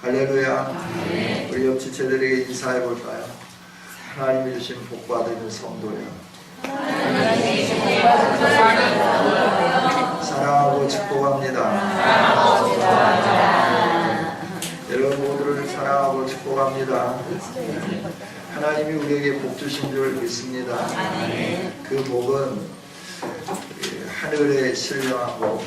할렐루야. 우리 옆 지체들에게 인사해 볼까요? 하나님이 주신 복 받은 성도여, 사랑하고 축복합니다. 여러분 모두를 사랑하고 축복합니다. 하나님이 우리에게 복 주신 줄 믿습니다. 그 복은 하늘에 신령하고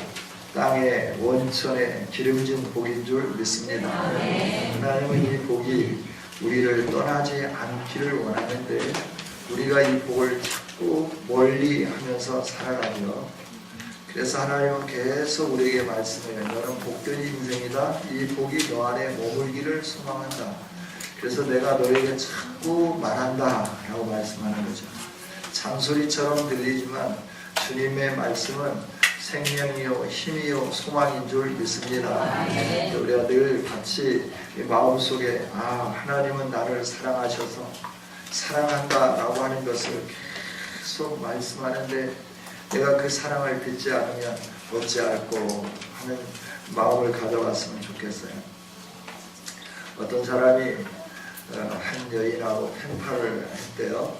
땅의 원천에 기름진 복인 줄 믿습니다. 하나님은 이 복이 우리를 떠나지 않기를 원하는데 우리가 이 복을 자꾸 멀리 하면서 살아가며, 그래서 하나님은 계속 우리에게 말씀해요. 너는 복된 인생이다. 이 복이 너 안에 머물기를 소망한다. 그래서 내가 너에게 자꾸 말한다 라고 말씀하는 거죠. 잔소리처럼 들리지만 주님의 말씀은 생명이요 힘이요 소망인 줄 믿습니다. 우리가 늘 같이 마음속에 하나님은 나를 사랑하셔서 사랑한다 라고 하는 것을 계속 말씀하는데 내가 그 사랑을 믿지 않으면 어찌할꼬 하는 마음을 가져봤으면 좋겠어요. 어떤 사람이 한 여인하고 펜팔을 했대요.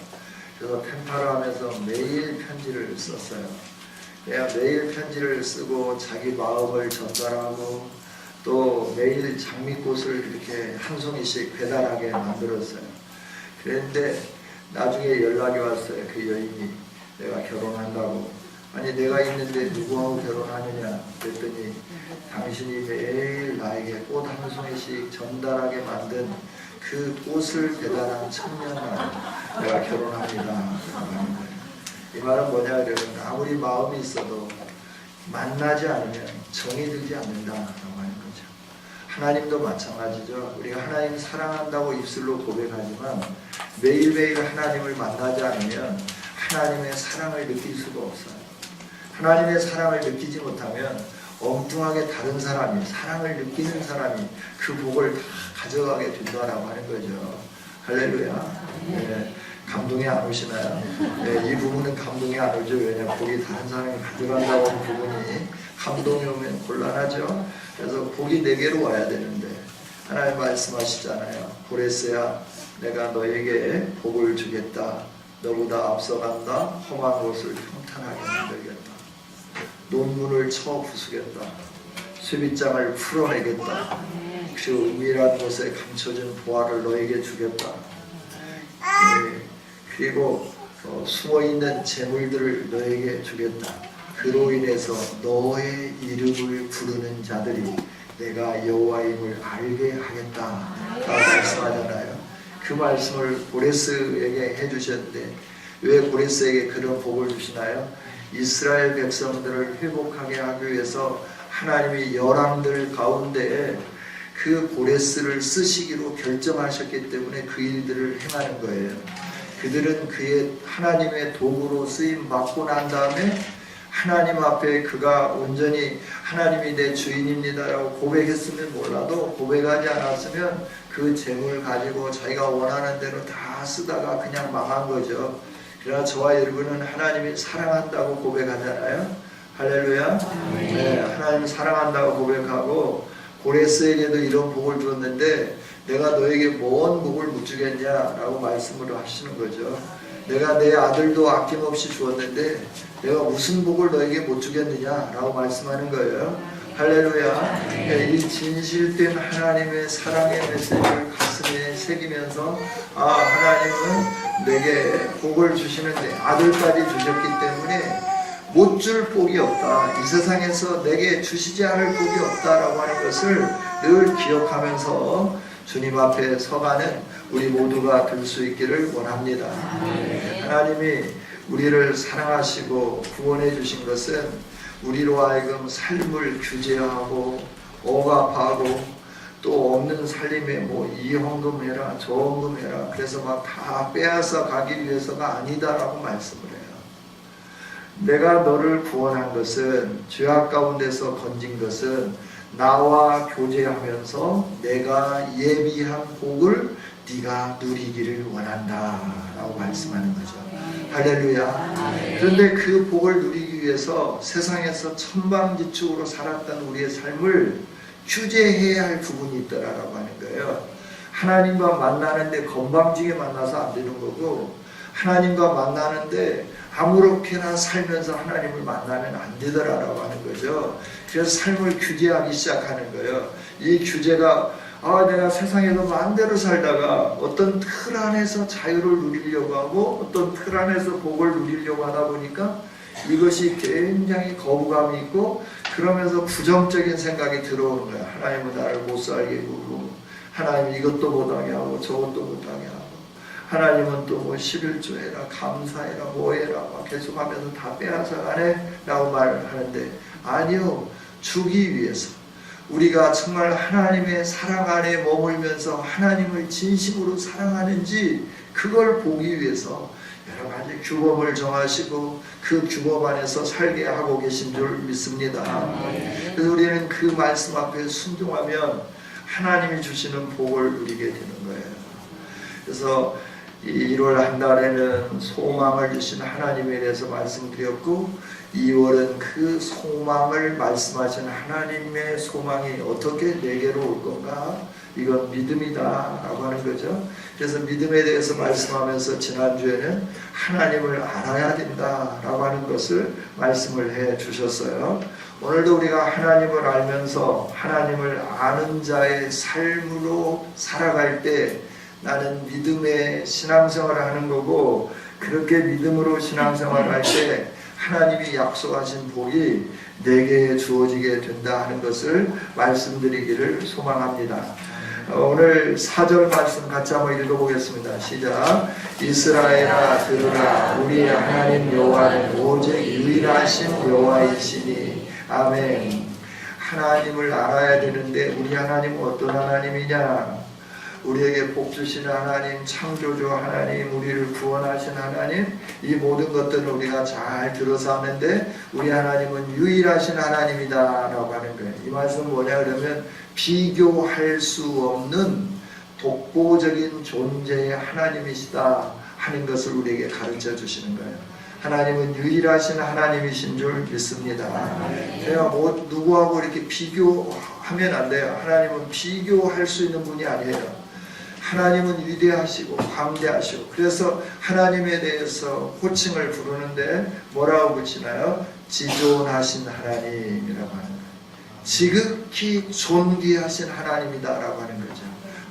그래서 펜팔을 하면서 매일 편지를 썼어요. 매일 편지를 쓰고 자기 마음을 전달하고 또 매일 장미꽃을 이렇게 한 송이씩 배달하게 만들었어요. 그런데 나중에 연락이 왔어요. 그 여인이 내가 결혼한다고. 아니 내가 있는데 누구하고 결혼하느냐 그랬더니 당신이 매일 나에게 꽃 한 송이씩 전달하게 만든 그 꽃을 배달한 청년과 내가 결혼합니다. 이 말은 뭐냐 그러면 아무리 마음이 있어도 만나지 않으면 정이 들지 않는다라고 하는 거죠. 하나님도 마찬가지죠. 우리가 하나님 사랑한다고 입술로 고백하지만 매일매일 하나님을 만나지 않으면 하나님의 사랑을 느낄 수가 없어요. 하나님의 사랑을 느끼지 못하면 엉뚱하게 다른 사람이, 사랑을 느끼는 사람이 그 복을 다 가져가게 된다라고 하는 거죠. 할렐루야. 네. 감동이 안 오시나요? 네, 이 부분은 감동이 안 오죠. 왜냐 복이 다른 사람이 가져간다고 하는 부분이 감동이 오면 곤란하죠. 그래서 복이 내게로 와야 되는데 하나님 말씀하시잖아요. 고레스야 내가 너에게 복을 주겠다. 너보다 앞서간다. 험한 곳을 평탄하게 만들겠다. 논문을 쳐 부수겠다. 수빗장을 풀어내겠다. 그 은밀한 곳에 감춰진 보화를 너에게 주겠다. 그리고 숨어있는 재물들을 너에게 주겠다. 그로 인해서 너의 이름을 부르는 자들이 내가 여호와임을 알게 하겠다 라고 말씀하잖아요. 그 말씀을 고레스에게 해주셨는데 왜 고레스에게 그런 복을 주시나요? 이스라엘 백성들을 회복하게 하기 위해서 하나님이 열왕들 가운데 그 고레스를 쓰시기로 결정하셨기 때문에 그 일들을 행하는 거예요. 그들은 그의 하나님의 도구로 쓰임 받고 난 다음에 하나님 앞에 그가 온전히 하나님이 내 주인입니다라고 고백했으면 몰라도 고백하지 않았으면 그 재물 가지고 자기가 원하는 대로 다 쓰다가 그냥 망한 거죠. 그러나 저와 여러분은 하나님이 사랑한다고 고백하잖아요. 할렐루야. 네, 하나님 사랑한다고 고백하고 고레스에게도 이런 복을 주었는데 내가 너에게 뭔 복을 못 주겠냐라고 말씀을 하시는 거죠. 내가 내 아들도 아낌없이 주었는데 내가 무슨 복을 너에게 못 주겠느냐라고 말씀하는 거예요. 할렐루야. 이 진실된 하나님의 사랑의 메시지를 가슴에 새기면서 하나님은 내게 복을 주시는데 아들까지 주셨기 때문에 못 줄 복이 없다. 이 세상에서 내게 주시지 않을 복이 없다라고 하는 것을 늘 기억하면서 주님 앞에 서가는 우리 모두가 될 수 있기를 원합니다. 하나님이 우리를 사랑하시고 구원해 주신 것은 우리로 하여금 삶을 규제하고 억압하고 또 없는 살림에 이 헌금 해라 저 헌금 해라 그래서 막 다 빼앗아 가기 위해서가 아니다라고 말씀을 해요. 내가 너를 구원한 것은 죄악 가운데서 건진 것은 나와 교제하면서 내가 예비한 복을 네가 누리기를 원한다 라고 말씀하는 거죠. 할렐루야. 그런데 그 복을 누리기 위해서 세상에서 천방지축으로 살았던 우리의 삶을 규제해야 할 부분이 있더라라고 하는 하나님과 만나는데 건방지게 만나서 안 되는 거고, 하나님과 만나는데 아무렇게나 살면서 하나님을 만나면 안 되더라라고 하는 거죠. 그래서 삶을 규제하기 시작하는 거예요. 이 규제가 내가 세상에서 마음대로 살다가 어떤 틀 안에서 자유를 누리려고 하고 어떤 틀 안에서 복을 누리려고 하다 보니까 이것이 굉장히 거부감이 있고, 그러면서 부정적인 생각이 들어오는 거야. 하나님은 나를 못 살게 구고, 하나님은 이것도 못하게 하고 저것도 못하게 하고, 하나님은 또 뭐 11조 해라, 감사해라, 뭐해라 막 계속 하면서 다 빼앗아가네 라고 말을 하는데, 아니요, 주기 위해서 우리가 정말 하나님의 사랑 안에 머물면서 하나님을 진심으로 사랑하는지 그걸 보기 위해서 여러 가지 규범을 정하시고 그 규범 안에서 살게 하고 계신 줄 믿습니다. 그래서 우리는 그 말씀 앞에 순종하면 하나님이 주시는 복을 누리게 되는 거예요. 그래서 1월 한 달에는 소망을 주신 하나님에 대해서 말씀드렸고, 2월은 그 소망을 말씀하신 하나님의 소망이 어떻게 내게로 올 건가? 이건 믿음이다 라고 하는 거죠. 그래서 믿음에 대해서 말씀하면서 지난주에는 하나님을 알아야 된다 라고 하는 것을 말씀을 해 주셨어요. 오늘도 우리가 하나님을 알면서 하나님을 아는 자의 삶으로 살아갈 때 나는 믿음의 신앙생활을 하는 거고, 그렇게 믿음으로 신앙생활을 할 때 하나님이 약속하신 복이 내게 주어지게 된다 하는 것을 말씀드리기를 소망합니다. 오늘 4절 말씀 같이 한번 읽어보겠습니다. 시작. 이스라엘아 들으라, 우리의 하나님 여호와는 오직 유일하신 여호와이시니. 아멘. 하나님을 알아야 되는데 우리 하나님은 어떤 하나님이냐? 우리에게 복 주시는 하나님, 창조주 하나님, 우리를 구원하신 하나님, 이 모든 것들을 우리가 잘 들어서 하는데 우리 하나님은 유일하신 하나님이다 라고 하는 거예요. 이 말씀은 뭐냐 그러면 비교할 수 없는 독보적인 존재의 하나님이시다 하는 것을 우리에게 가르쳐 주시는 거예요. 하나님은 유일하신 하나님이신 줄 믿습니다. 제가 누구하고 이렇게 비교하면 안 돼요. 하나님은 비교할 수 있는 분이 아니에요. 하나님은 위대하시고 광대하시고, 그래서 하나님에 대해서 호칭을 부르는데 뭐라고 붙이나요? 지존하신 하나님이라고 하는 거예요. 지극히 존귀하신 하나님이다라고 하는 거죠.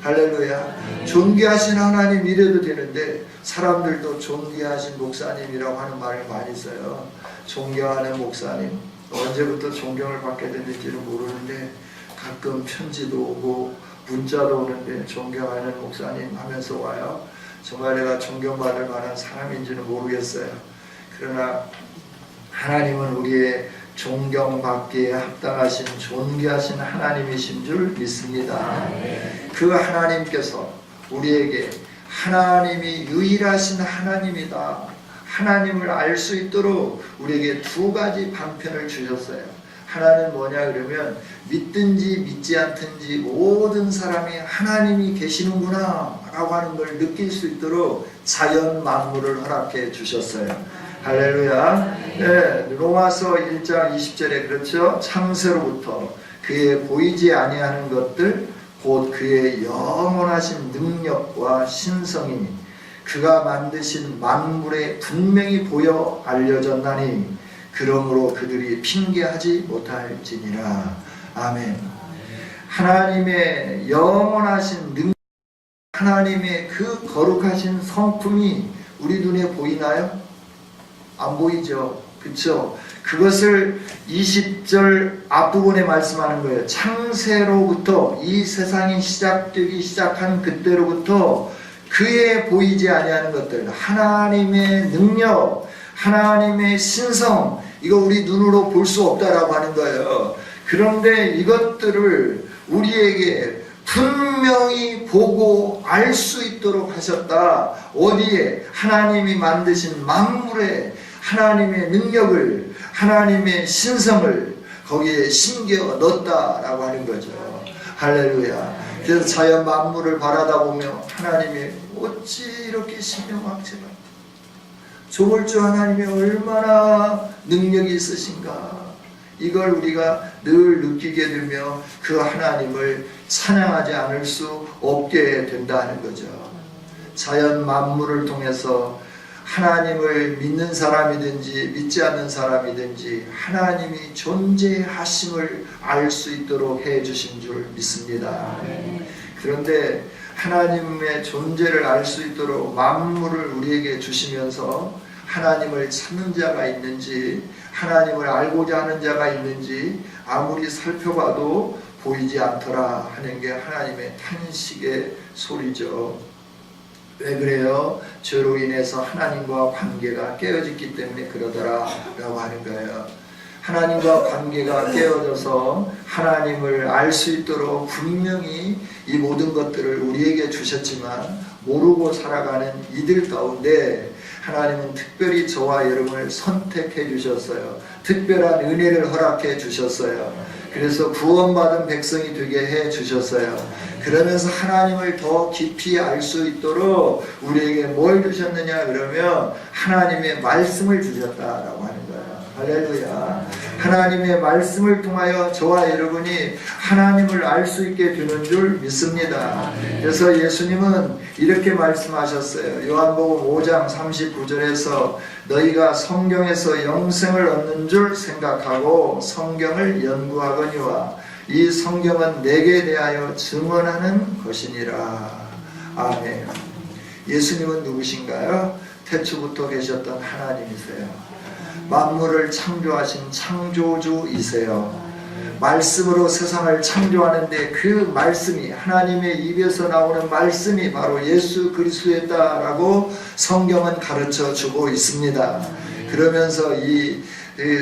할렐루야. 존귀하신 하나님 이래도 되는데 사람들도 존귀하신 목사님이라고 하는 말을 많이 써요. 존경하는 목사님. 언제부터 존경을 받게 됐는지는 모르는데 가끔 편지도 오고 문자도 오는데 존경하는 목사님 하면서 와요. 정말 내가 존경받을 만한 사람인지는 모르겠어요. 그러나 하나님은 우리의 존경받기에 합당하신 존귀하신 하나님이신 줄 믿습니다. 그 하나님께서 우리에게 하나님이 유일하신 하나님이다, 하나님을 알 수 있도록 우리에게 두 가지 방편을 주셨어요. 하나는 뭐냐 그러면 믿든지 믿지 않든지 모든 사람이 하나님이 계시는구나 라고 하는 걸 느낄 수 있도록 자연 만물을 허락해 주셨어요. 할렐루야. 네, 로마서 1장 20절에 그렇죠. 창세로부터 그의 보이지 아니하는 것들 곧 그의 영원하신 능력과 신성이니 그가 만드신 만물에 분명히 보여 알려졌나니 그러므로 그들이 핑계하지 못할지니라. 아멘. 하나님의 영원하신 능력, 하나님의 그 거룩하신 성품이 우리 눈에 보이나요? 안 보이죠. 그렇죠? 그것을 20절 앞부분에 말씀하는 거예요. 창세로부터 이 세상이 시작되기 시작한 그때로부터 그의 보이지 아니하는 것들, 하나님의 능력, 하나님의 신성, 이거 우리 눈으로 볼 수 없다라고 하는 거예요. 그런데 이것들을 우리에게 분명히 보고 알 수 있도록 하셨다. 어디에? 하나님이 만드신 만물에 하나님의 능력을, 하나님의 신성을 거기에 심겨 넣었다라고 하는 거죠. 할렐루야. 그래서 자연 만물을 바라다 보면 하나님이 어찌 이렇게 신명확체가, 조물주 하나님이 얼마나 능력이 있으신가. 이걸 우리가 늘 느끼게 되며 그 하나님을 찬양하지 않을 수 없게 된다는 거죠. 자연 만물을 통해서 하나님을 믿는 사람이든지 믿지 않는 사람이든지 하나님이 존재하심을 알 수 있도록 해 주신 줄 믿습니다. 그런데 하나님의 존재를 알 수 있도록 만물을 우리에게 주시면서 하나님을 찾는 자가 있는지, 하나님을 알고자 하는 자가 있는지 아무리 살펴봐도 보이지 않더라 하는 게 하나님의 탄식의 소리죠. 왜 그래요? 죄로 인해서 하나님과 관계가 깨어졌기 때문에 그러더라 라고 하는 거예요. 하나님과 관계가 깨어져서 하나님을 알 수 있도록 분명히 이 모든 것들을 우리에게 주셨지만 모르고 살아가는 이들 가운데 하나님은 특별히 저와 여러분을 선택해 주셨어요. 특별한 은혜를 허락해 주셨어요. 그래서 구원받은 백성이 되게 해 주셨어요. 그러면서 하나님을 더 깊이 알 수 있도록 우리에게 뭘 주셨느냐 그러면 하나님의 말씀을 주셨다라고 하는 거예요. 할렐루야. 하나님의 말씀을 통하여 저와 여러분이 하나님을 알 수 있게 되는 줄 믿습니다. 그래서 예수님은 이렇게 말씀하셨어요. 요한복음 5장 39절에서 너희가 성경에서 영생을 얻는 줄 생각하고 성경을 연구하거니와 이 성경은 내게 대하여 증언하는 것이니라. 아멘. 예수님은 누구신가요? 태초부터 계셨던 하나님이세요. 만물을 창조하신 창조주이세요. 말씀으로 세상을 창조하는데 그 말씀이 하나님의 입에서 나오는 말씀이 바로 예수 그리스도였다라고 성경은 가르쳐 주고 있습니다. 그러면서 이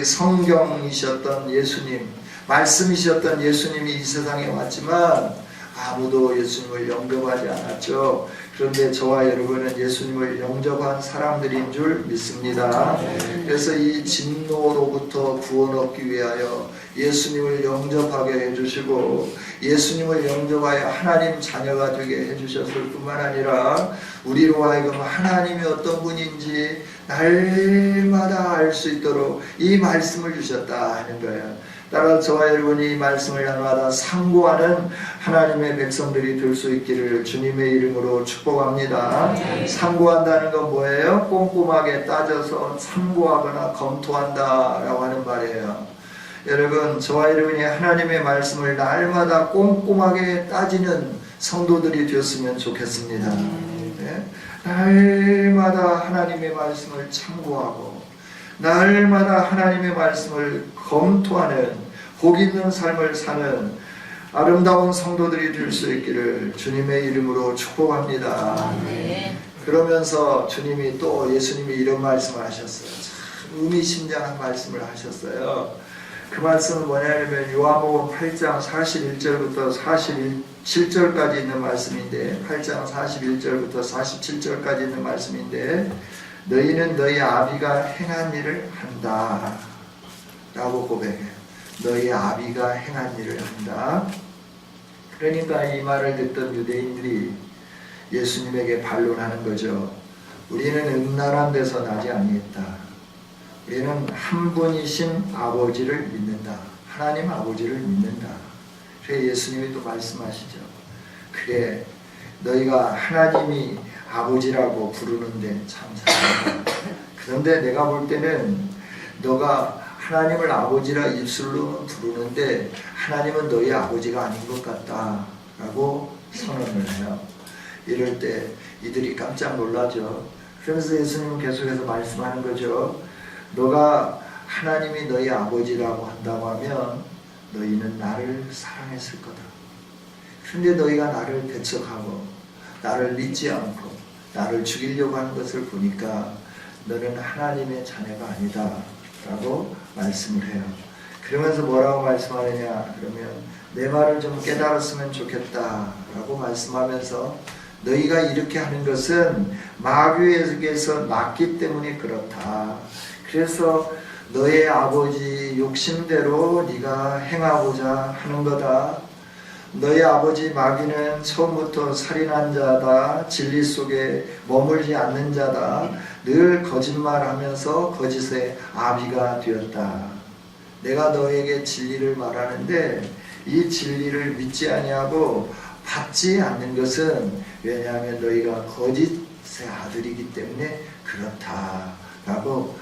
성경이셨던 예수님, 말씀이셨던 예수님이 이 세상에 왔지만 아무도 예수님을 영접하지 않았죠. 그런데 저와 여러분은 예수님을 영접한 사람들인 줄 믿습니다. 그래서 이 진노로부터 구원 얻기 위하여 예수님을 영접하게 해주시고 예수님을 영접하여 하나님 자녀가 되게 해주셨을 뿐만 아니라 우리로 하여금 하나님이 어떤 분인지 날마다 알 수 있도록 이 말씀을 주셨다 하는 거예요. 따라 저와 여러분이 이 말씀을 날마다 상고하는 하나님의 백성들이 될 수 있기를 주님의 이름으로 축복합니다. 상고한다는 건 뭐예요? 꼼꼼하게 따져서 참고하거나 검토한다 라고 하는 말이에요. 여러분, 저와 여러분이 하나님의 말씀을 날마다 꼼꼼하게 따지는 성도들이 되었으면 좋겠습니다. 네? 날마다 하나님의 말씀을 참고하고 날마다 하나님의 말씀을 검토하는 복 있는 삶을 사는 아름다운 성도들이 될 수 있기를 주님의 이름으로 축복합니다. 그러면서 주님이 또 예수님이 이런 말씀을 하셨어요. 참 의미심장한 말씀을 하셨어요. 그 말씀은 뭐냐면 요한복음 8장 41절부터 47절까지 있는 말씀인데 8장 41절부터 47절까지 있는 말씀인데 너희는 너희 아비가 행한 일을 한다 라고 고백해요. 너희 아비가 행한 일을 한다. 그러니까 이 말을 듣던 유대인들이 예수님에게 반론하는 거죠. 우리는 음란한 데서 나지 아니했다. 우리는 한 분이신 아버지를 믿는다. 하나님 아버지를 믿는다. 그래서 예수님이 또 말씀하시죠. 그래 너희가 하나님이 아버지라고 부르는데 참 잘한다. 그런데 내가 볼 때는 너가 하나님을 아버지라 입술로는 부르는데 하나님은 너희 아버지가 아닌 것 같다 라고 선언을 해요. 이럴 때 이들이 깜짝 놀라죠. 그러면서 예수님은 계속해서 말씀하는 거죠. 너가 하나님이 너희 아버지라고 한다고 하면 너희는 나를 사랑했을 거다. 그런데 너희가 나를 배척하고 나를 믿지 않고 나를 죽이려고 하는 것을 보니까 너는 하나님의 자녀가 아니다 라고 말씀을 해요. 그러면서 뭐라고 말씀하느냐 그러면 내 말을 좀 깨달았으면 좋겠다 라고 말씀하면서 너희가 이렇게 하는 것은 마귀에게서 났기 때문에 그렇다. 그래서 너의 아버지 욕심대로 네가 행하고자 하는 거다. 너희 아버지 마귀는 처음부터 살인한 자다. 진리 속에 머물지 않는 자다. 늘 거짓말하면서 거짓의 아비가 되었다. 내가 너에게 진리를 말하는데 이 진리를 믿지 아니하고 받지 않는 것은 왜냐하면 너희가 거짓의 아들이기 때문에 그렇다라고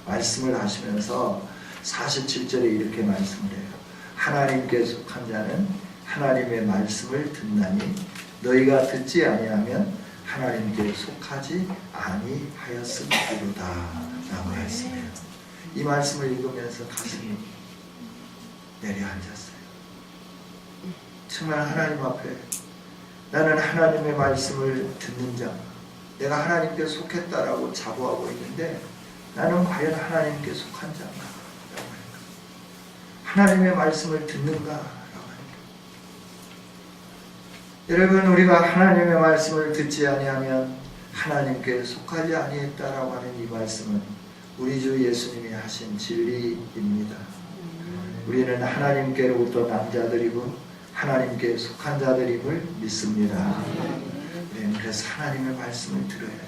말씀을 하시면서 47절에 이렇게 말씀을 해요. 하나님께 속한 자는 하나님의 말씀을 듣나니 너희가 듣지 아니하면 하나님께 속하지 아니하였음이로다 라고 말씀해요. 이 말씀을 읽으면서 가슴이 내려앉았어요. 정말 하나님 앞에 나는 하나님의 말씀을 듣는 자, 내가 하나님께 속했다라고 자부하고 있는데 나는 과연 하나님께 속한 자인가? 라고 하니까 하나님의 말씀을 듣는가? 라고 하니까 여러분, 우리가 하나님의 말씀을 듣지 아니하면 하나님께 속하지 아니했다라고 하는 이 말씀은 우리 주 예수님이 하신 진리입니다. 우리는 하나님께로부터 난 자들이고 하나님께 속한 자들임을 믿습니다. 우리는 그래서 하나님의 말씀을 들어야 돼요.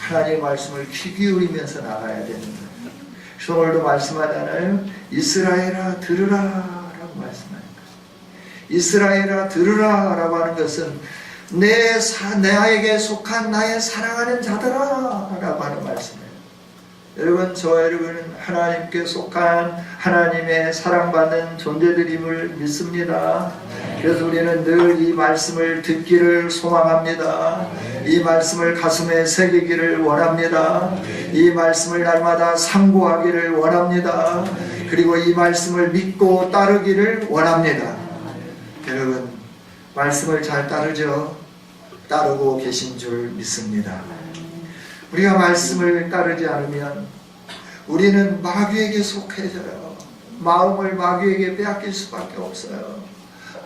하나님의 말씀을 귀 기울이면서 나가야 되는 거예요. 그래서 오늘도 말씀하잖아요. 이스라엘아 들으라 라고 말씀하는 거예요. 이스라엘아 들으라 라고 하는 것은 나에게 속한 나의 사랑하는 자들아 라고 하는 말씀이에요. 여러분, 여러분은 하나님께 속한 하나님의 사랑받는 존재들임을 믿습니다. 그래서 우리는 늘 이 말씀을 듣기를 소망합니다. 이 말씀을 가슴에 새기기를 원합니다. 이 말씀을 날마다 상고하기를 원합니다. 그리고 이 말씀을 믿고 따르기를 원합니다. 여러분, 말씀을 잘 따르죠? 따르고 계신 줄 믿습니다. 우리가 말씀을 따르지 않으면 우리는 마귀에게 속해져요. 마음을 마귀에게 빼앗길 수밖에 없어요.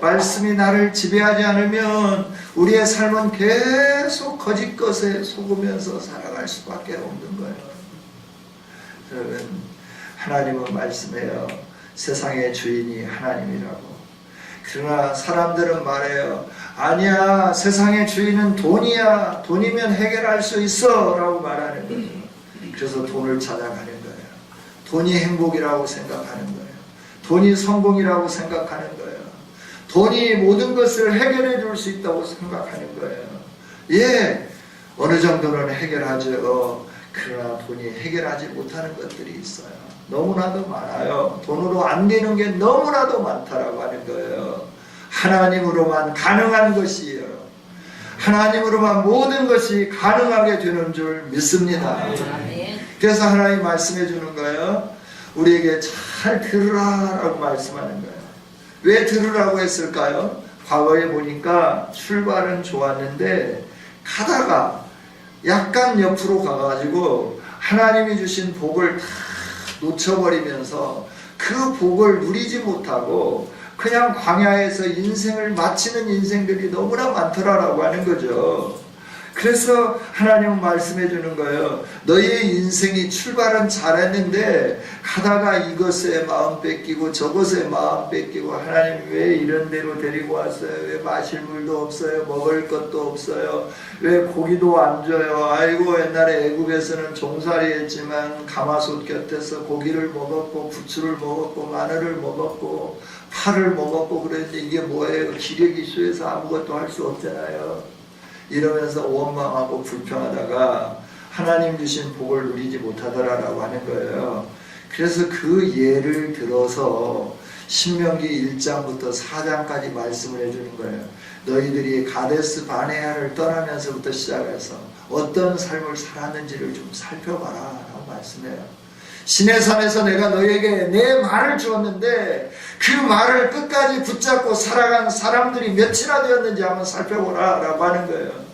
말씀이 나를 지배하지 않으면 우리의 삶은 계속 거짓 것에 속으면서 살아갈 수밖에 없는 거예요. 여러분, 하나님은 말씀해요. 세상의 주인이 하나님이라고. 그러나 사람들은 말해요. 아니야, 세상의 주인은 돈이야. 돈이면 해결할 수 있어 라고 말하는 거예요. 그래서 돈을 찾아가는 거예요. 돈이 행복이라고 생각하는 거예요. 돈이 성공이라고 생각하는 거예요. 돈이 모든 것을 해결해 줄 수 있다고 생각하는 거예요. 예, 어느 정도는 해결하죠. 그러나 돈이 해결하지 못하는 것들이 있어요. 너무나도 많아요. 돈으로 안 되는 게 너무나도 많다라고 하는 거예요. 하나님으로만 가능한 것이에요. 하나님으로만 모든 것이 가능하게 되는 줄 믿습니다. 그래서 하나님 말씀해 주는 거예요. 우리에게 잘 들으라라고 말씀하는 거예요. 왜 들으라고 했을까요? 과거에 보니까 출발은 좋았는데 가다가 약간 옆으로 가가지고 하나님이 주신 복을 다 놓쳐버리면서 그 복을 누리지 못하고 그냥 광야에서 인생을 마치는 인생들이 너무나 많더라라고 하는 거죠. 그래서 하나님은 말씀해 주는 거예요. 너희의 인생이 출발은 잘했는데 가다가 이것에 마음 뺏기고 저것에 마음 뺏기고 하나님 왜 이런 데로 데리고 왔어요? 왜 마실 물도 없어요? 먹을 것도 없어요? 왜 고기도 안 줘요? 아이고, 옛날에 애굽에서는 종살이 했지만 가마솥 곁에서 고기를 먹었고 부추를 먹었고 마늘을 먹었고 파를 먹었고 그랬는데 이게 뭐예요? 기력이 쇠해서 아무것도 할 수 없잖아요. 이러면서 원망하고 불평하다가 하나님 주신 복을 누리지 못하더라라고 하는 거예요. 그래서 그 예를 들어서 신명기 1장부터 4장까지 말씀을 해주는 거예요. 너희들이 가데스 바네아를 떠나면서부터 시작해서 어떤 삶을 살았는지를 좀 살펴봐라 라고 말씀해요. 시내산에서 내가 너희에게 내 말을 주었는데 그 말을 끝까지 붙잡고 살아간 사람들이 몇이나 되었는지 한번 살펴보라 라고 하는 거예요.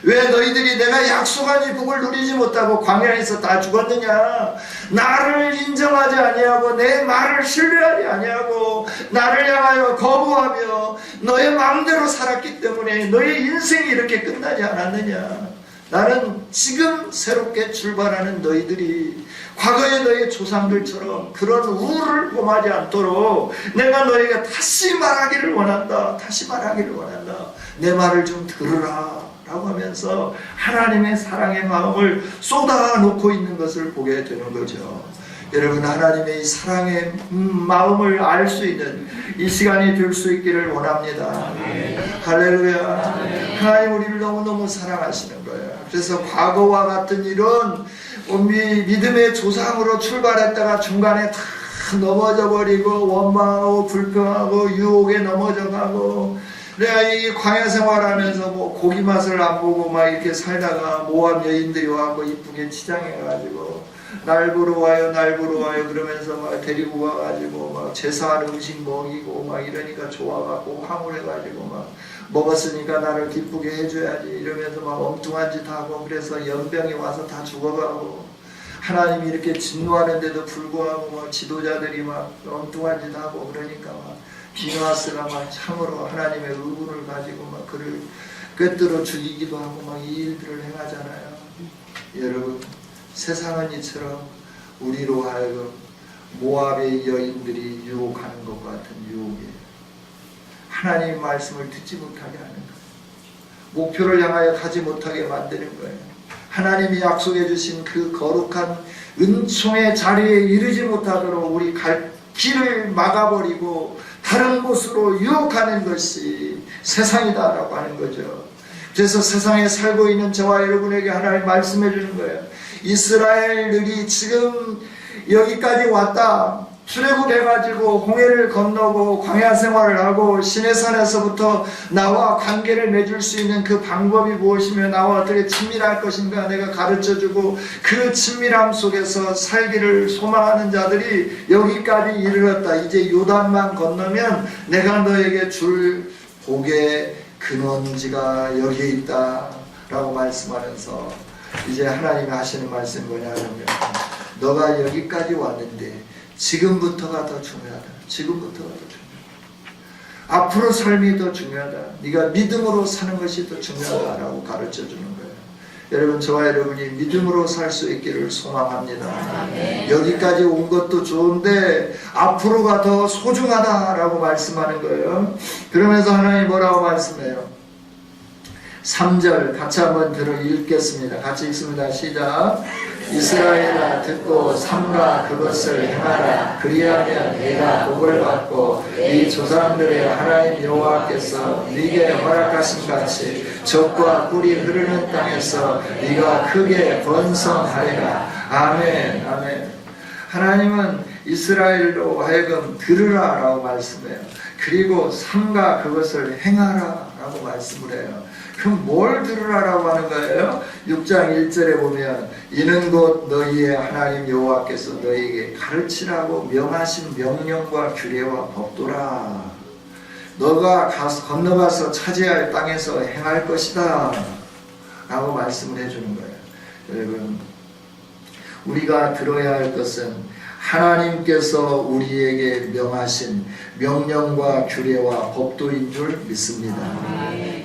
왜 너희들이 내가 약속한 이 복을 누리지 못하고 광야에서 다 죽었느냐? 나를 인정하지 아니하고 내 말을 신뢰하지 아니하고 나를 향하여 거부하며 너의 마음대로 살았기 때문에 너의 인생이 이렇게 끝나지 않았느냐? 나는 지금 새롭게 출발하는 너희들이 과거의 너희 조상들처럼 그런 우울을 범하지 않도록 내가 너희가 다시 말하기를 원한다. 다시 말하기를 원한다. 내 말을 좀 들으라 라고 하면서 하나님의 사랑의 마음을 쏟아놓고 있는 것을 보게 되는 거죠. 여러분 하나님의 이 사랑의 마음을 알 수 있는 이 시간이 될 수 있기를 원합니다. 할렐루야. 하나님 우리를 너무너무 사랑하시는 거예요. 그래서 과거와 같은 이런 믿음의 조상으로 출발했다가 중간에 다 넘어져 버리고 원망하고 불평하고 유혹에 넘어져 가고, 내가 이 광야 생활하면서 뭐 고기 맛을 안 보고 막 이렇게 살다가 모압 여인들이 와서 이쁘게 치장해가지고 날 보러 와요 그러면서 막 데리고 와가지고 막 제사하는 음식 먹이고 막 이러니까 좋아갖고 화물해가지고 막 먹었으니까 나를 기쁘게 해줘야지 이러면서 막 엉뚱한 짓 하고, 그래서 연병이 와서 다 죽어가고, 하나님이 이렇게 진노하는데도 불구하고 막 지도자들이 막 엉뚱한 짓 하고 그러니까 막 비누아스가 막 참으로 하나님의 의군을 가지고 막 그를 꿰뚫어 죽이기도 하고 막 이 일들을 행하잖아요. 여러분 세상은 이처럼 우리로 하여금 모압의 여인들이 유혹하는 것 같은 유혹이에요. 하나님의 말씀을 듣지 못하게 하는 거예요. 목표를 향하여 가지 못하게 만드는 거예요. 하나님이 약속해 주신 그 거룩한 은총의 자리에 이르지 못하도록 우리 갈 길을 막아버리고 다른 곳으로 유혹하는 것이 세상이다라고 하는 거죠. 그래서 세상에 살고 있는 저와 여러분에게 하나님 말씀해 주는 거예요. 이스라엘들이 지금 여기까지 왔다, 출애굽해가지고 홍해를 건너고 광야 생활을 하고 시내산에서부터 나와 관계를 맺을 수 있는 그 방법이 무엇이며 나와 어떻게 친밀할 것인가 내가 가르쳐주고, 그 친밀함 속에서 살기를 소망하는 자들이 여기까지 이르렀다. 이제 요단만 건너면 내가 너에게 줄 복의 근원지가 여기에 있다 라고 말씀하면서, 이제 하나님이 하시는 말씀이 뭐냐면, 너가 여기까지 왔는데 지금부터가 더 중요하다. 지금부터가 더 중요하다. 앞으로 삶이 더 중요하다. 네가 믿음으로 사는 것이 더 중요하다라고 가르쳐 주는 거예요. 여러분 저와 여러분이 믿음으로 살 수 있기를 소망합니다. 여기까지 온 것도 좋은데 앞으로가 더 소중하다라고 말씀하는 거예요. 그러면서 하나님 뭐라고 말씀해요? 3절 같이 한번 읽겠습니다. 같이 읽습니다. 시작. 이스라엘아 듣고 삼가 그것을 행하라. 그리하면 네가 복을 받고 네 조상들의 하나님 여호와께서 네게 허락하신 같이 젖과 꿀이 흐르는 땅에서 네가 크게 번성하리라. 아멘. 아멘. 하나님은 이스라엘로 하여금 들으라 라고 말씀해요. 그리고 삼가 그것을 행하라 라고 말씀을 해요. 그럼 뭘 들으라라고 하는 거예요? 6장 1절에 보면 이는 곧 너희의 하나님 여호와께서 너희에게 가르치라고 명하신 명령과 규례와 법도라. 너가 건너가서 차지할 땅에서 행할 것이다 라고 말씀을 해주는 거예요. 여러분 우리가 들어야 할 것은 하나님께서 우리에게 명하신 명령과 규례와 법도인 줄 믿습니다.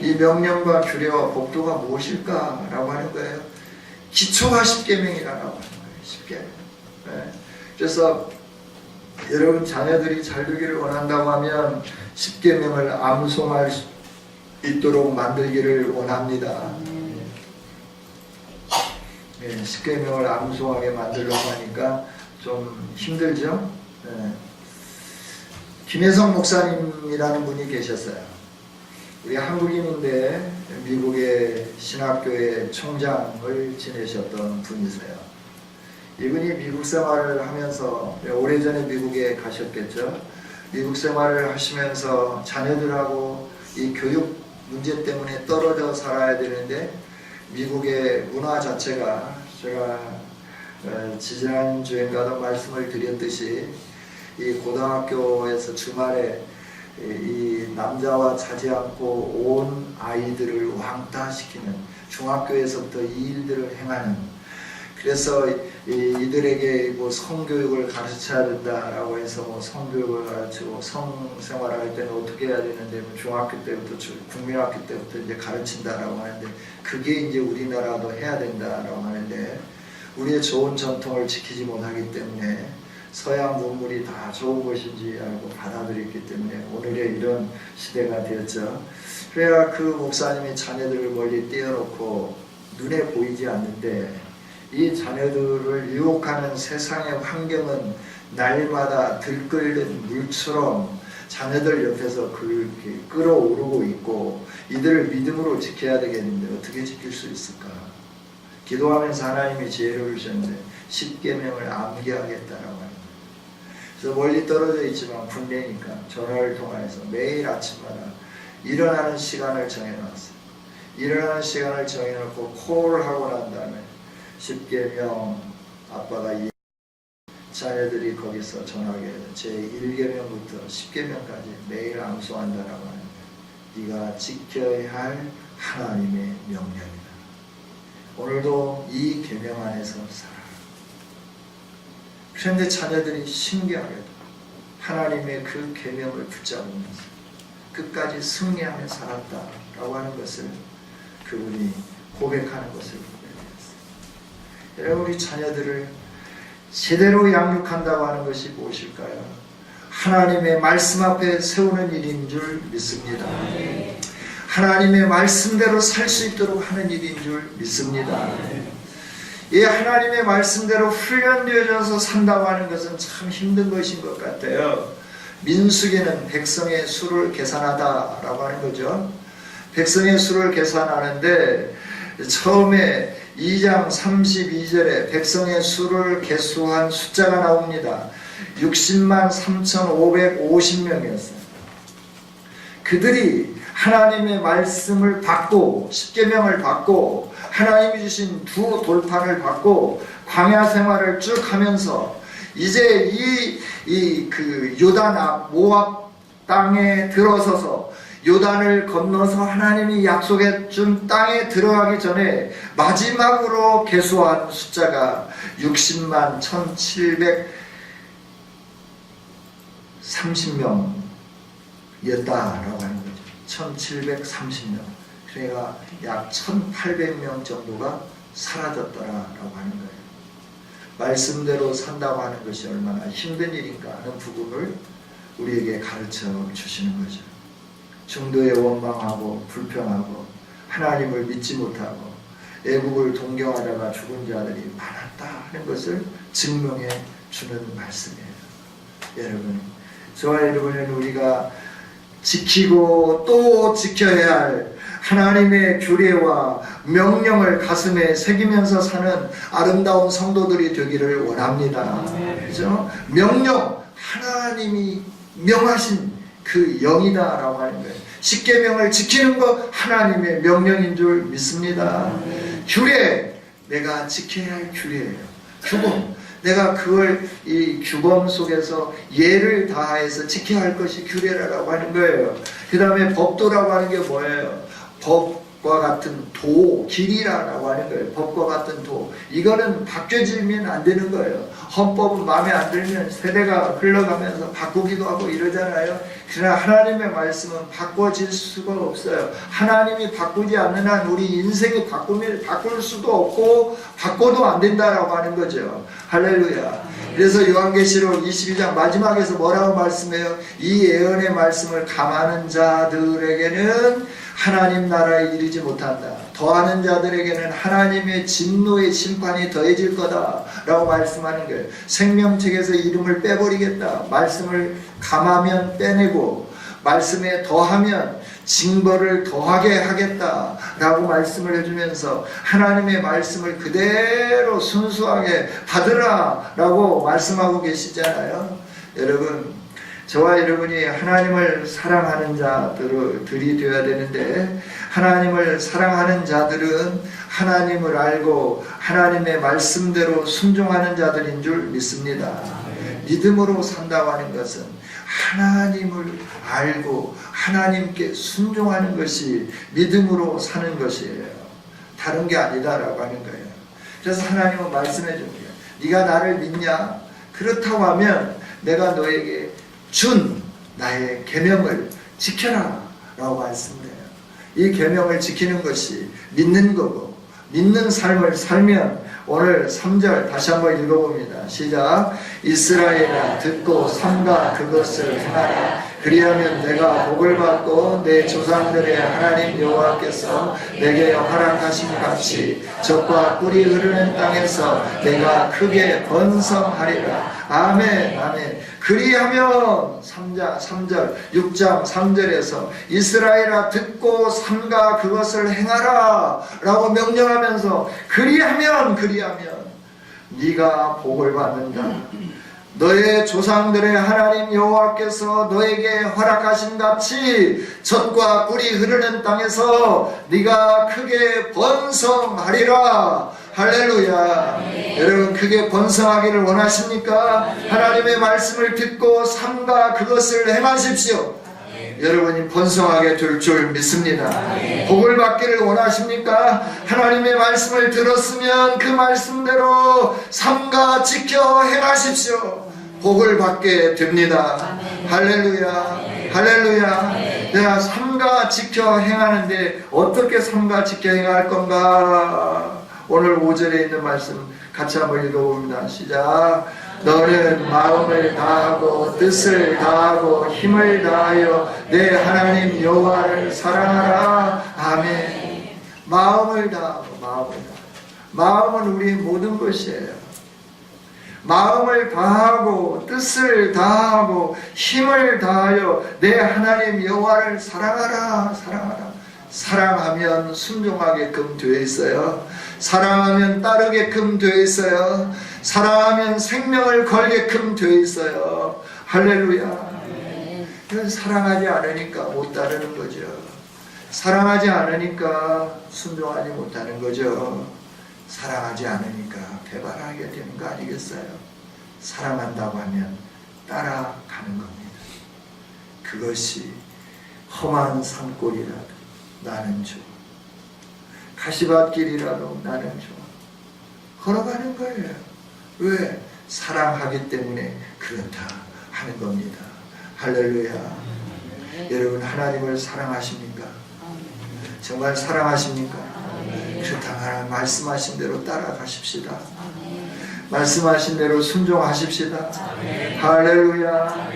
이 명령과 규례와 법도가 무엇일까라고 하는 거예요. 기초가 십계명이라고 하는 거예요. 십계명. 네. 그래서 여러분 자녀들이 잘 되기를 원한다고 하면 십계명을 암송할 수 있도록 만들기를 원합니다. 네. 십계명을 암송하게 만들려고 하니까 좀 힘들죠? 네. 김혜성 목사님이라는 분이 계셨어요. 우리 한국인인데 미국의 신학교의 총장을 지내셨던 분이세요. 이분이 미국 생활을 하면서 오래전에 미국에 가셨겠죠. 미국 생활을 하시면서 자녀들하고 이 교육 문제 때문에 떨어져 살아야 되는데 미국의 문화 자체가 제가 지난주인가도 말씀을 드렸듯이 이 고등학교에서 주말에 이 남자와 자지 않고 온 아이들을 왕따시키는, 중학교에서부터 이 일들을 행하는, 그래서 이들에게 뭐 성교육을 가르쳐야 된다라고 해서 뭐 성교육을 가르치고 성생활을 할 때는 어떻게 해야 되는데 뭐 중학교 때부터 국민학교 때부터 이제 가르친다라고 하는데, 그게 이제 우리나라도 해야 된다라고 하는데 우리의 좋은 전통을 지키지 못하기 때문에 서양 문물이 다 좋은 것인지 알고 받아들였기 때문에 오늘의 이런 시대가 되었죠. 그래야 그 목사님이 자녀들을 멀리 떼어놓고 눈에 보이지 않는데 이 자녀들을 유혹하는 세상의 환경은 날마다 들끓는 물처럼 자녀들 옆에서 그렇게 끓어오르고 있고, 이들을 믿음으로 지켜야 되겠는데 어떻게 지킬 수 있을까? 기도하면서 하나님이 지혜를 주셨는데 십계명을 암기하겠다라고 하는 거예요. 그래서 멀리 떨어져 있지만 군대니까 전화를 통해서 매일 아침마다 일어나는 시간을 정해놨어요. 일어나는 시간을 정해놓고 콜을 하고 난 다음에 십계명, 아빠가 이 자녀들이 거기서 전하게 제 1계명부터 10계명까지 매일 암송한다라고 하는데, 네가 지켜야 할 하나님의 명령이다. 오늘도 이 계명 안에서 살아. 그런데 자녀들이 신기하게도 하나님의 그 계명을 붙잡으면서 끝까지 승리하며 살았다라고 하는 것을 그분이 고백하는 것을 보게 되었어요. 여러분, 우리 자녀들을 제대로 양육한다고 하는 것이 무엇일까요? 하나님의 말씀 앞에 세우는 일인 줄 믿습니다. 하나님의 말씀대로 살 수 있도록 하는 일인 줄 믿습니다. 이 하나님의 말씀대로 훈련되어져서 산다고 하는 것은 참 힘든 것인 것 같아요. 민수기는 백성의 수를 계산하다라고 하는 거죠. 백성의 수를 계산하는데 처음에 2장 32절에 백성의 수를 계수한 숫자가 나옵니다. 60만 3,550명이었어요. 그들이 하나님의 말씀을 받고 십계명을 받고 하나님이 주신 두 돌판을 받고 광야 생활을 쭉 하면서 이제 그 요단 앞 모압 땅에 들어서서 요단을 건너서 하나님이 약속해 준 땅에 들어가기 전에 마지막으로 계수한 숫자가 60만 1,730명이었다라고 하는 거죠. 1,730명. 그러니까 약 1,800명 정도가 사라졌더라라고 하는 거예요. 말씀대로 산다고 하는 것이 얼마나 힘든 일인가 하는 부분을 우리에게 가르쳐 주시는 거죠. 중도에 원망하고 불평하고 하나님을 믿지 못하고 애국을 동경하다가 죽은 자들이 많았다 하는 것을 증명해 주는 말씀이에요. 여러분, 저와 여러분은 우리가 지키고 또 지켜야 할 하나님의 규례와 명령을 가슴에 새기면서 사는 아름다운 성도들이 되기를 원합니다. 그죠? 명령, 하나님이 명하신 그 영이다라고 하는 거예요. 십계명을 지키는 것 하나님의 명령인 줄 믿습니다. 규례, 내가 지켜야 할 규례예요. 규범, 내가 그걸 이 규범 속에서 예를 다해서 지켜야 할 것이 규례라고 하는 거예요. 그 다음에 법도라고 하는 게 뭐예요? 법과 같은 도, 길이라고 하는 거예요. 법과 같은 도. 이거는 바뀌어지면 안 되는 거예요. 헌법은 마음에 안 들면 세대가 흘러가면서 바꾸기도 하고 이러잖아요. 그러나 하나님의 말씀은 바꿔질 수가 없어요. 하나님이 바꾸지 않는 한 우리 인생이 바꿀 수도 없고 바꿔도 안 된다라고 하는 거죠. 할렐루야. 그래서 요한계시록 22장 마지막에서 뭐라고 말씀해요? 이 예언의 말씀을 감하는 자들에게는 하나님 나라에 이르지 못한다. 더하는 자들에게는 하나님의 진노의 심판이 더해질 거다 라고 말씀하는 거예요. 생명책에서 이름을 빼버리겠다. 말씀을 감하면 빼내고 말씀에 더하면 징벌을 더하게 하겠다 라고 말씀을 해주면서 하나님의 말씀을 그대로 순수하게 받으라 라고 말씀하고 계시잖아요. 여러분, 저와 여러분이 하나님을 사랑하는 자들이 되어야 되는데, 하나님을 사랑하는 자들은 하나님을 알고 하나님의 말씀대로 순종하는 자들인 줄 믿습니다. 믿음으로 산다고 하는 것은 하나님을 알고 하나님께 순종하는 것이 믿음으로 사는 것이에요. 다른 게 아니다라고 하는 거예요. 그래서 하나님은 말씀해 줍니다. 네가 나를 믿냐? 그렇다고 하면 내가 너에게 준 나의 계명을 지켜라 라고 말씀해요. 이 계명을 지키는 것이 믿는 거고, 믿는 삶을 살면 오늘 3절 다시 한번 읽어봅니다. 시작. 이스라엘아 듣고 삼가 그것을 행하라. 그리하면 내가 복을 받고 내 조상들의 하나님 여호와께서 내게 허락하신 같이 젖과 꿀이 흐르는 땅에서 내가 크게 번성하리라. 아멘. 아멘. 그리하면 3절 6장 3절에서 이스라엘아 듣고 삼가 그것을 행하라 라고 명령하면서 그리하면 네가 복을 받는다. 너의 조상들의 하나님 여호와께서 너에게 허락하신 같이 젖과 꿀이 흐르는 땅에서 네가 크게 번성하리라. 할렐루야. 여러분 크게 번성하기를 원하십니까? 하나님의 말씀을 듣고 삼가 그것을 행하십시오. 여러분이 번성하게 될 줄 믿습니다. 복을 받기를 원하십니까? 하나님의 말씀을 들었으면 그 말씀대로 삼가 지켜 행하십시오. 복을 받게 됩니다. 할렐루야. 할렐루야. 내가 삼가 지켜 행하는데 어떻게 삼가 지켜 행할 건가? 오늘 5절에 있는 말씀 같이 한번 읽어봅니다. 시작. 너는 마음을 다하고 뜻을 다하고 힘을 다하여 내 하나님 여호와를 사랑하라. 아멘. 마음을 다하고 마음은 우리의 모든 것이에요. 마음을 다하고 뜻을 다하고 힘을 다하여 내 하나님 여호와를 사랑하라. 사랑하면 순종하게끔 되어 있어요. 사랑하면 따르게끔 되어 있어요. 사랑하면 생명을 걸게끔 되어 있어요. 할렐루야. 사랑하지 않으니까 못 따르는 거죠. 사랑하지 않으니까 순종하지 못하는 거죠. 사랑하지 않으니까 배반하게 되는 거 아니겠어요? 사랑한다고 하면 따라가는 겁니다. 그것이 험한 산골이라도 나는 좋아. 가시밭길이라도 나는 좋아. 걸어가는 거예요. 왜? 사랑하기 때문에 그렇다 하는 겁니다. 할렐루야. 여러분 하나님을 사랑하십니까? 정말 사랑하십니까? 그렇다면 말씀하신 대로 따라가십시다. 말씀하신 대로 순종하십시다. 할렐루야.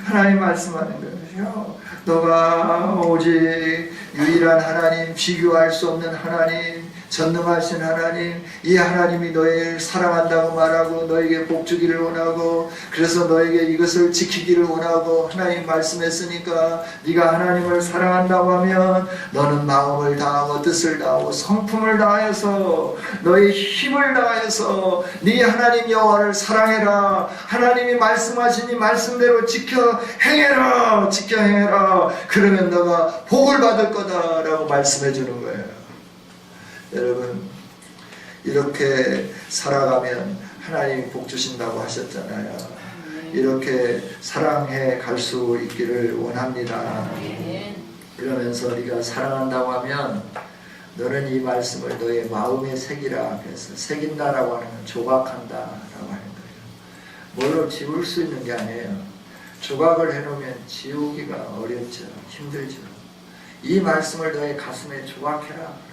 하나님 말씀하는 거예요. 너가 오직 유일한 하나님, 비교할 수 없는 하나님, 전능하신 하나님, 이 하나님이 너희를 사랑한다고 말하고 너에게 복 주기를 원하고 그래서 너에게 이것을 지키기를 원하고 하나님 말씀했으니까 네가 하나님을 사랑한다고 하면 너는 마음을 다하고 뜻을 다하고 성품을 다해서 너의 힘을 다해서 네 하나님 여호와를 사랑해라. 하나님이 말씀하신 이 말씀대로 지켜 행해라. 그러면 너가 복을 받을 거다라고 말씀해 주는 거예요. 여러분 이렇게 살아가면 하나님이 복 주신다고 하셨잖아요. 이렇게 사랑해 갈 수 있기를 원합니다. 그러면서 네가 사랑한다고 하면 너는 이 말씀을 너의 마음에 새기라. 그래서 새긴다라고 하는 건 조각한다라고 하는 거예요. 뭘로 지울 수 있는 게 아니에요. 조각을 해놓으면 지우기가 어렵죠. 힘들죠. 이 말씀을 너의 가슴에 조각해라.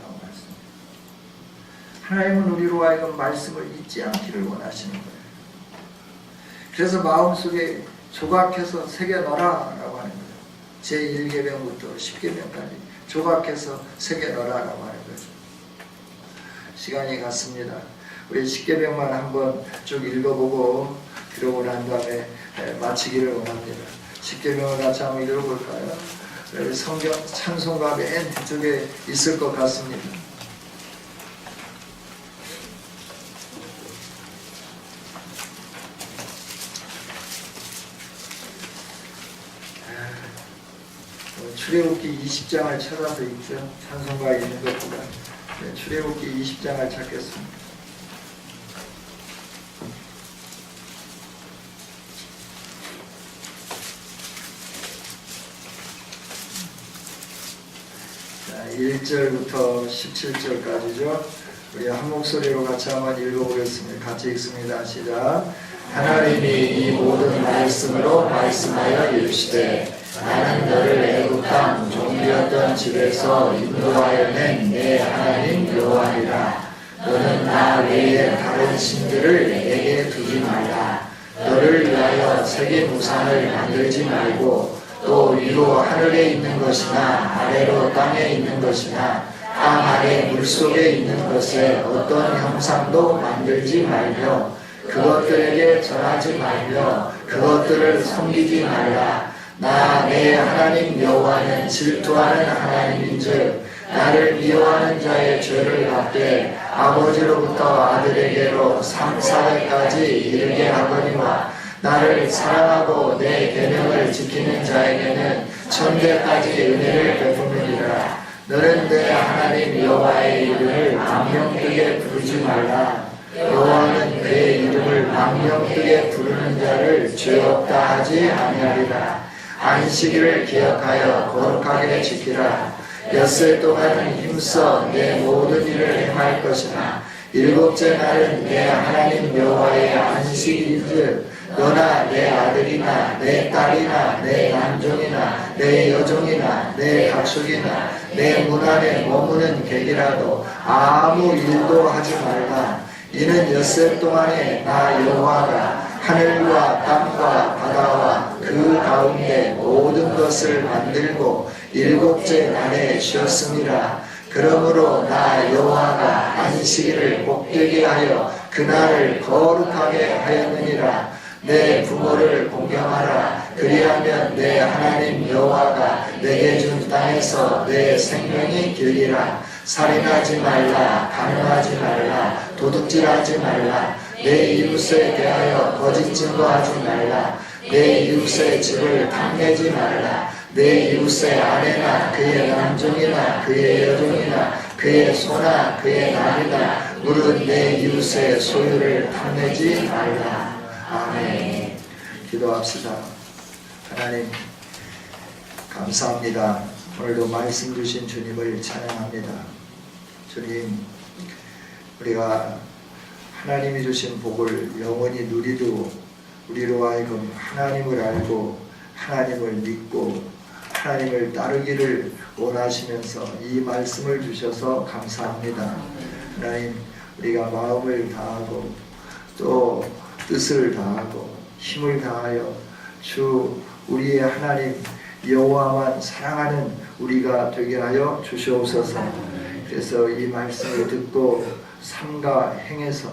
하나님은 우리로 하여금 말씀을 잊지 않기를 원하시는 거예요. 그래서 마음속에 조각해서 새겨넣어라 라고 하는 거예요. 제1계명부터 10계명까지 조각해서 새겨넣어라 라고 하는 거죠. 시간이 갔습니다. 우리 10계명만 한번 쭉 읽어보고 그러고 난 다음에 마치기를 원합니다. 10계명을 같이 한번 읽어볼까요? 성경 찬송가 맨 뒤쪽에 있을 것 같습니다. 출애굽기 20장을 찾아서 읽죠. 찬송가에 있는 것보다. 출애굽기 20장을 찾겠습니다. 자, 1절부터 17절까지죠. 우리 한 목소리로 같이 한번 읽어보겠습니다. 같이 읽습니다. 시작. 하나님이 이 모든 말씀으로 말씀하여 이르시되 나는 너를 애굽 땅 종되었던 집에서 인도하여 낸 내 하나님 여호와니라. 너는 나 외에 다른 신들을 내게 두지 말라. 너를 위하여 새긴 우상을 만들지 말고 또 위로 하늘에 있는 것이나 아래로 땅에 있는 것이나 땅 아래 물속에 있는 것에 어떤 형상도 만들지 말며 그것들에게 절하지 말며 그것들을 섬기지 말라. 나 내 하나님 여호와는 질투하는 하나님인즉 나를 미워하는 자의 죄를 갚되 아버지로부터 아들에게로 3, 4대까지 이르게 하거니와 나를 사랑하고 내 계명을 지키는 자에게는 천대까지 은혜를 베푸느니라. 너는 내 하나님 여호와의 이름을 망령되게 부르지 말라. 여호와는 그의 이름을 망령되게 부르는 자를 죄 없다 하지 아니하리라. 안식일을 기억하여 거룩하게 지키라. 엿새 동안은 힘써 내 모든 일을 행할 것이나 일곱째 날은 내 하나님 여호와의 안식일인즉 너나 내 아들이나 내 딸이나 내 남종이나 내 여종이나 내 가축이나 내 문 안에 머무는 객이라도 아무 일도 하지 말라. 이는 엿새 동안에 나 여호와가 하늘과 땅과 바다와 그 가운데 모든 것을 만들고 일곱째 날에 쉬었음이라. 그러므로 나 여호와가 안식일을 복되게 하여 그날을 거룩하게 하였느니라. 내 부모를 공경하라. 그리하면 내 하나님 여호와가 내게 준 땅에서 내 생명이 길리라. 살인하지 말라. 간음하지 말라. 도둑질하지 말라. 내 이웃에 대하여 거짓 증거하지 말라. 내 이웃의 집을 탐내지 말라. 내 이웃의 아내나 그의 남종이나 그의 여종이나 그의 소나 그의 남이나 물은 내 이웃의 소유를 탐내지 말라. 아멘. 기도합시다. 하나님 감사합니다. 오늘도 말씀 주신 주님을 찬양합니다. 주님, 우리가 하나님이 주신 복을 영원히 누리도록 우리로 하여금 하나님을 알고 하나님을 믿고 하나님을 따르기를 원하시면서 이 말씀을 주셔서 감사합니다. 하나님, 우리가 마음을 다하고 또 뜻을 다하고 힘을 다하여 주 우리의 하나님 여호와만 사랑하는 우리가 되게 하여 주시옵소서. 그래서 이 말씀을 듣고 삼가 행해서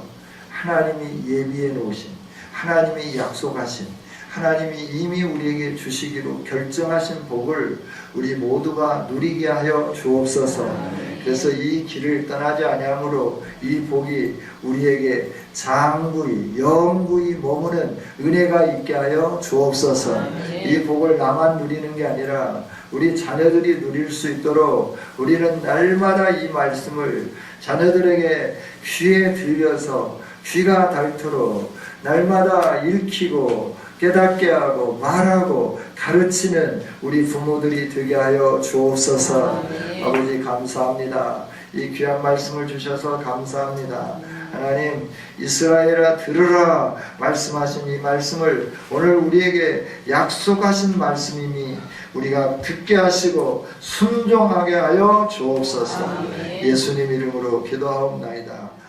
하나님이 예비해 놓으신, 하나님이 약속하신, 하나님이 이미 우리에게 주시기로 결정하신 복을 우리 모두가 누리게 하여 주옵소서. 그래서 이 길을 떠나지 아니하므로 이 복이 우리에게 장구히 영구히 머무는 은혜가 있게 하여 주옵소서. 이 복을 나만 누리는 게 아니라 우리 자녀들이 누릴 수 있도록 우리는 날마다 이 말씀을 자녀들에게 귀에 들려서 귀가 닳도록 날마다 읽히고 깨닫게 하고 말하고 가르치는 우리 부모들이 되게 하여 주옵소서. 아버지 감사합니다. 이 귀한 말씀을 주셔서 감사합니다. 하나님, 이스라엘아 들으라 말씀하신 이 말씀을 오늘 우리에게 약속하신 말씀이니 우리가 듣게 하시고 순종하게 하여 주옵소서. 예수님 이름으로 기도하옵나이다.